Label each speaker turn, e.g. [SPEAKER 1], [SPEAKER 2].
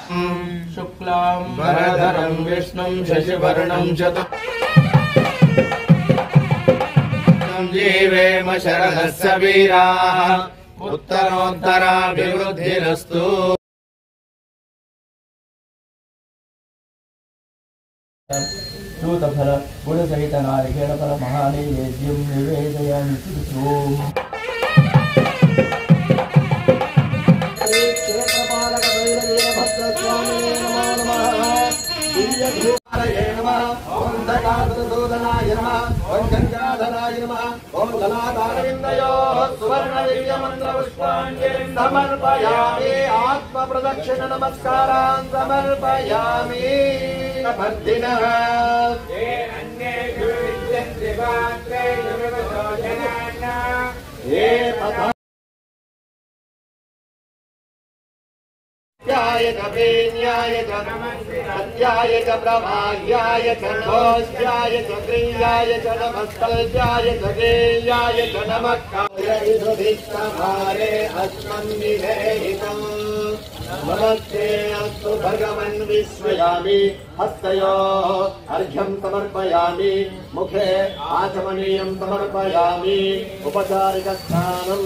[SPEAKER 1] शुक्लां वरदरं विष्णुं शशिवर्णं चतुर्भुजं जीवेम शरणस्य वीराः उत्तरोत्तराभिवृद्धिरस्तु।
[SPEAKER 2] सूतफल गुणसहित नारिकेलफल महानैवेद्यं निवेदयामि शुचिः।
[SPEAKER 3] ओम धनाय नमः ओम गंगाधराय नमः ओम गलाधारविंदयो सुवर्णवीर्य मंत्र पुष्पांजलिं समर्पयामि। आत्म प्रदक्षिण नमस्कारान् समर्पयामि। भक्तिनः ये अन्येषु विद्यन्ते पात्रेषु विवशोजनाना ये न्याय च प्रेन्याय च सत्याय च प्रभाग्याय च नमोऽस्याय च क्रियाय च नमस्तल्प्याय च गेयाय च नमः कायैषुधिष्ठभारे अस्मन्निवेदितम्। नमस्ते अस्तु भगवन् विश्वयामि। हस्तयोः अर्घ्यं समर्पयामि। मुखे आचमनीयं समर्पयामि। उपचारिकस्नानम्